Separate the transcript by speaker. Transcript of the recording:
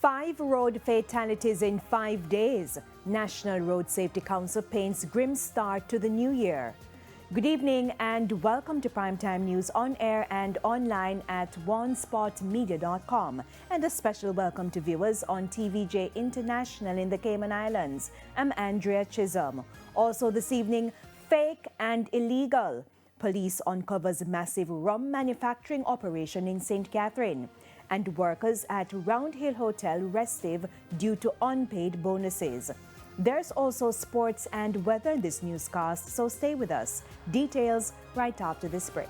Speaker 1: 5 road fatalities in 5 days. National Road Safety Council paints grim start to the new year. Good evening and welcome to Primetime News on air and online at onespotmedia.com. And a special welcome to viewers on TVJ International in the Cayman Islands. I'm Andrea Chisholm. Also this evening, fake and illegal. Police uncovers massive rum manufacturing operation in St. Catherine. And workers at Round Hill Hotel restive due to unpaid bonuses. There's also sports and weather in this newscast, so stay with us. Details right after this break.